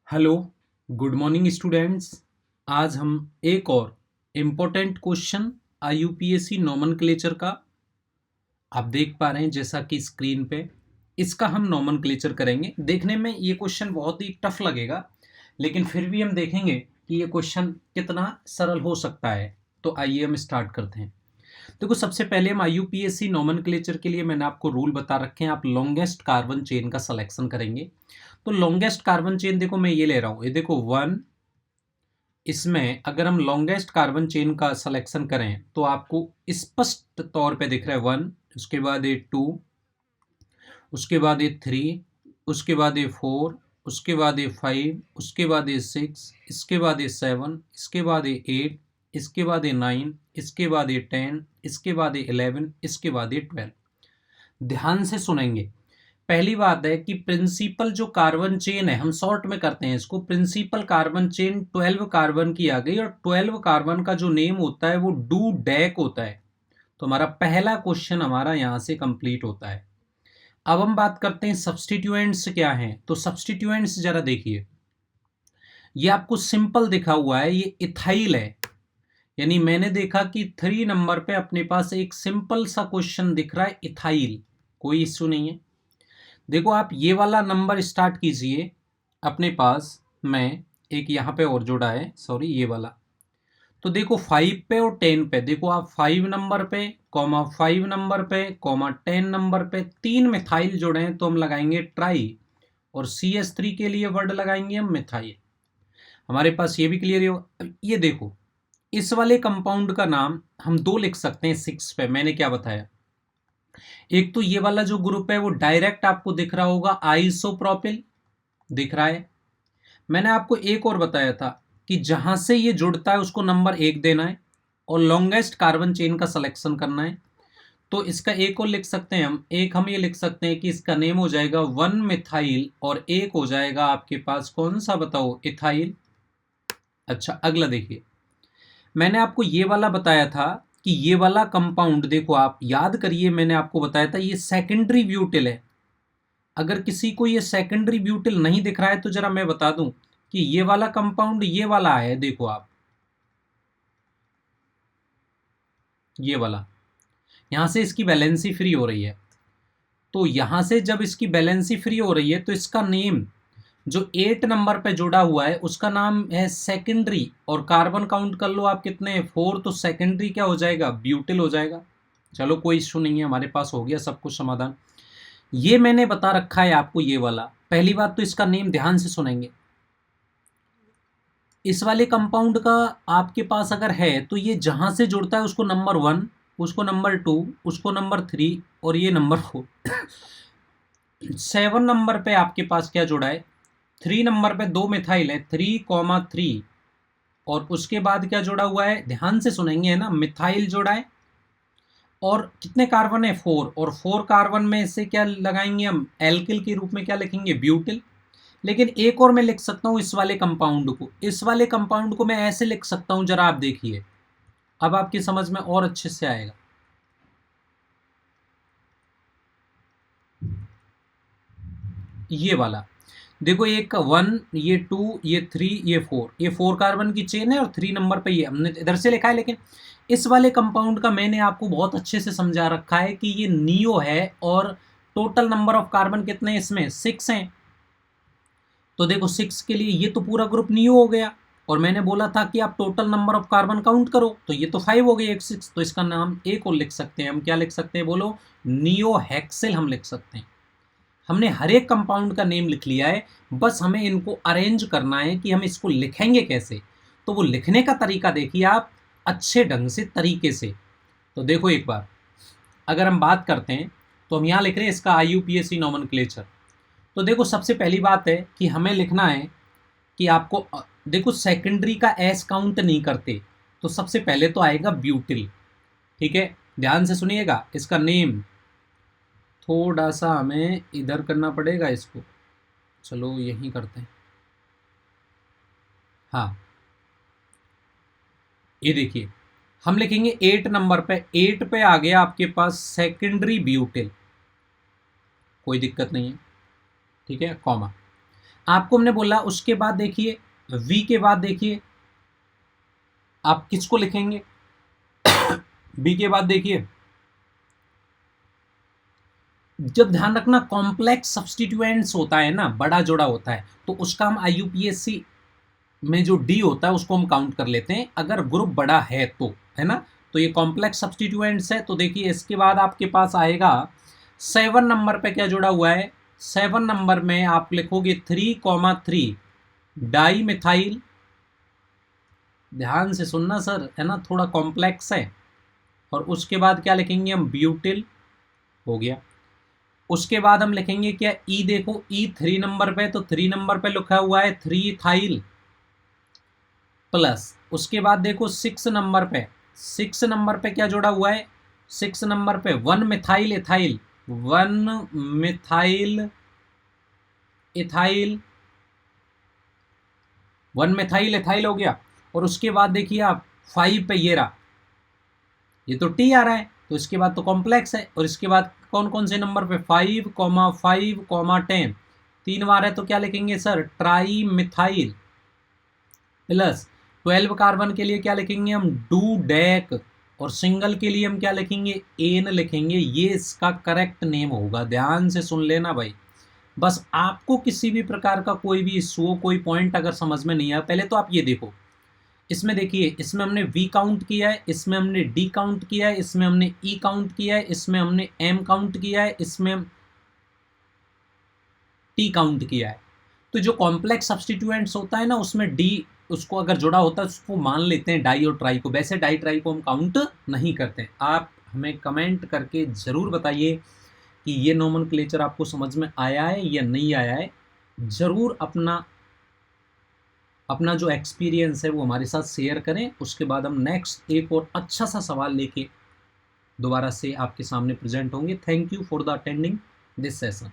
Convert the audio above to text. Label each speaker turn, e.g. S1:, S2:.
S1: Hello, good morning students. आज हम एक और इम्पोर्टेंट क्वेश्चन आईयूपीएससी नोमेनक्लेचर का आप देख पा रहे हैं जैसा कि स्क्रीन पे इसका हम नोमेनक्लेचर करेंगे। देखने में ये क्वेश्चन बहुत ही टफ लगेगा, लेकिन फिर भी हम देखेंगे कि ये क्वेश्चन कितना सरल हो सकता है। तो आइए हम स्टार्ट करते हैं। देखो, सबसे पहले हम आईयूपीएससी नोमेनक्लेचर के लिए मैंने आपको रूल बता रखे हैं। आप लॉन्गेस्ट कार्बन चेन का सिलेक्शन करेंगे। तो लॉन्गेस्ट कार्बन चेन देखो मैं ये ले रहा हूँ, ये देखो 1। इसमें अगर हम लॉन्गेस्ट कार्बन चेन का सिलेक्शन करें तो आपको स्पष्ट तौर पे दिख रहा है 1, उसके बाद ये 2, उसके बाद ये 3, उसके बाद ये 4, उसके बाद ये 5, उसके बाद ये 6, इसके बाद ये 7, इसके बाद ये 8, इसके बाद ये 9, इसके बाद ये 10, इसके बाद ये 11, इसके बाद ये 12। ध्यान से सुनेंगे। पहली बात है कि प्रिंसिपल जो कार्बन चेन है, हम शॉर्ट में करते हैं इसको, प्रिंसिपल कार्बन चेन 12 कार्बन की आ गई और 12 कार्बन का जो नेम होता है वो डू डैक होता है। तो हमारा पहला क्वेश्चन हमारा यहां से कंप्लीट होता है। अब हम बात करते हैं सब्स्टिट्यूएंट्स क्या हैं। तो सब्स्टिट्यूएंट्स जरा देखिए, ये आपको सिंपल दिखा हुआ है, ये इथाइल है। यानी मैंने देखा कि 3 नंबर पे अपने पास एक सिंपल सा क्वेश्चन दिख रहा है इथाइल, कोई इश्यू नहीं है। देखो, आप ये वाला नंबर स्टार्ट कीजिए अपने पास। मैं एक यहाँ पे और जोड़ा है, सॉरी ये वाला। तो देखो 5 पे और 10 पे, देखो आप 5 नंबर पे कॉमा 5 नंबर पे कॉमा 10 नंबर पे 3 मिथाइल जोड़े हैं तो हम लगाएंगे ट्राई, और CH3 के लिए वर्ड लगाएंगे हम मिथाइल। हमारे पास ये भी क्लियर है। ये देखो, इस वाले कंपाउंड का नाम हम दो लिख सकते हैं 6 पे। मैंने क्या बताया, एक तो ये वाला जो ग्रुप है वो डायरेक्ट आपको दिख रहा होगा आइसोप्रोपिल, दिख रहा है। मैंने आपको एक और बताया था कि जहां से ये जुड़ता है उसको नंबर 1 देना है और लॉन्गेस्ट कार्बन चेन का सिलेक्शन करना है। तो इसका एक और लिख सकते हैं हम ये लिख सकते हैं कि इसका नेम हो जाएगा 1 मिथाइल और एक हो जाएगा आपके पास कौन सा बताओ, इथाइल। अच्छा, अगला देखिए, मैंने आपको ये वाला बताया था कि ये वाला कंपाउंड देखो, आप याद करिए, मैंने आपको बताया था ये सेकेंडरी ब्यूटिल है। अगर किसी को ये सेकेंडरी ब्यूटिल नहीं दिख रहा है तो जरा मैं बता दूं कि ये वाला कंपाउंड ये वाला है। देखो आप, ये वाला, यहां से इसकी वैलेंसी फ्री हो रही है। तो यहां से जब इसकी वैलेंसी फ्री हो रही है तो इसका नेम जो 8 नंबर पे जुड़ा हुआ है उसका नाम है सेकेंडरी, और कार्बन काउंट कर लो आप कितने, 4। तो सेकेंडरी क्या हो जाएगा, ब्यूटिल हो जाएगा। चलो कोई इशू नहीं है, हमारे पास हो गया सब कुछ समाधान। ये मैंने बता रखा है आपको ये वाला। पहली बात तो इसका नेम ध्यान से सुनेंगे। इस वाले कंपाउंड का आपके पास अगर है तो ये जहां से जुड़ता है उसको नंबर 1, उसको नंबर 2, उसको नंबर 3 और ये नंबर 4। 7 नंबर पे आपके पास क्या जुड़ा है, 3 नंबर पे 2 मिथाइल है, 3,3। और उसके बाद क्या जुड़ा हुआ है, ध्यान से सुनेंगे, है ना, मिथाइल जुड़ा है। और कितने कार्बन है, 4, और 4 कार्बन में से क्या लगाएंगे हम, एल्किल के रूप में क्या लिखेंगे, ब्यूटिल। लेकिन एक और मैं लिख सकता हूं इस वाले कंपाउंड को, इस वाले कंपाउंड को मैं ऐसे लिख सकता हूं, जरा आप देखिए, अब आपकी समझ में और अच्छे से आएगा। ये वाला देखो, एक 1, ये 2, ये 3, ये 4, ये 4 कार्बन की चेन है और 3 नंबर पे ये हमने इधर से लिखा है। लेकिन इस वाले कंपाउंड का मैंने आपको बहुत अच्छे से समझा रखा है कि ये नियो है और टोटल नंबर ऑफ कार्बन कितने हैं इसमें, 6 हैं। तो देखो 6 के लिए ये तो पूरा ग्रुप नियो हो गया, और मैंने बोला था कि आप total number of carbon count करो, तो ये तो 5 हो गई, एक 6। तो इसका नाम एक और लिख सकते हैं हम, क्या लिख सकते हैं बोलो, नियो हेक्सेल हम लिख सकते हैं। हमने हर एक कंपाउंड का नेम लिख लिया है, बस हमें इनको अरेंज करना है कि हम इसको लिखेंगे कैसे। तो वो लिखने का तरीका देखिए आप, अच्छे ढंग से तरीके से। तो देखो एक बार अगर हम बात करते हैं तो हम यहाँ लिख रहे हैं इसका आईयूपीएससी नोमेनक्लेचर। तो देखो सबसे पहली बात है कि हमें लिखना है कि आपको देखो सेकेंडरी का एस काउंट नहीं करते, तो सबसे पहले तो आएगा ब्यूटिल। ठीक है, ध्यान से सुनिएगा, इसका नेम थोड़ा सा हमें इधर करना पड़ेगा इसको, चलो यहीं करते हैं। हाँ, ये देखिए, हम लिखेंगे 8 नंबर पे, 8 पे आ गया आपके पास सेकेंडरी ब्यूटिल, कोई दिक्कत नहीं है। ठीक है, कॉमा। आपको हमने बोला उसके बाद देखिए वी के बाद देखिए आप किसको लिखेंगे, बी के बाद देखिए जब ध्यान रखना कॉम्प्लेक्स सब्स्टिट्यूएंट्स होता है ना, बड़ा जोड़ा होता है, तो उसका हम आईयूपीएससी में जो डी होता है उसको हम काउंट कर लेते हैं अगर ग्रुप बड़ा है तो, है ना। तो ये कॉम्प्लेक्स सब्स्टिट्यूएंट्स है। तो देखिए इसके बाद आपके पास आएगा 7 नंबर पे क्या जुड़ा हुआ है, 7 नंबर में आप लिखोगे 3,3 डाई मिथाइल, ध्यान से सुनना सर, है ना, थोड़ा कॉम्प्लेक्स है। और उसके बाद क्या लिखेंगे हम, ब्यूटिल, हो गया। उसके बाद हम लिखेंगे क्या, ई, देखो ई 3 नंबर पे, तो 3 नंबर पे लिखा हुआ है 3 थाइल प्लस, उसके बाद देखो 6 नंबर पे, 6 नंबर पे क्या जुड़ा हुआ है, 6 नंबर पे 1 methyl ethyl, 1 methyl ethyl, 1 methyl ethyl हो गया। और उसके बाद देखिए आप 5 पे ये रहा, ये तो टी आ रहा है, तो इसके बाद तो कॉम्प्लेक्स है। और इसके बाद कौन कौन से नंबर पे, 5,5,10, 3 बार है तो क्या लिखेंगे sir, tri methyl plus 12 carbon के लिए क्या लिखेंगे हम, डू डेक, और सिंगल के लिए हम क्या लिखेंगे, एन लिखेंगे। ये इसका करेक्ट नेम होगा, ध्यान से सुन लेना भाई। बस आपको किसी भी प्रकार का कोई भी इशू हो, कोई पॉइंट अगर समझ में नहीं आया, पहले तो आप ये देखो, इसमें देखिए इसमें हमने V काउंट किया है, इसमें हमने D काउंट किया है, इसमें हमने E काउंट किया है, इसमें हमने M काउंट किया है, इसमें T काउंट किया है। तो जो कॉम्प्लेक्स सब्स्टिट्यूएंट्स होता है ना, उसमें D उसको अगर जुड़ा होता है उसको मान लेते हैं डाई और ट्राई को, वैसे डाई ट्राई को हम काउंट नहीं करते। आप हमें कमेंट करके ज़रूर बताइए कि ये नोमेनक्लेचर आपको समझ में आया है या नहीं आया है। ज़रूर अपना जो एक्सपीरियंस है वो हमारे साथ शेयर करें। उसके बाद हम नेक्स्ट एक और अच्छा सा सवाल लेके दोबारा से आपके सामने प्रेजेंट होंगे। Thank you for the attending this session.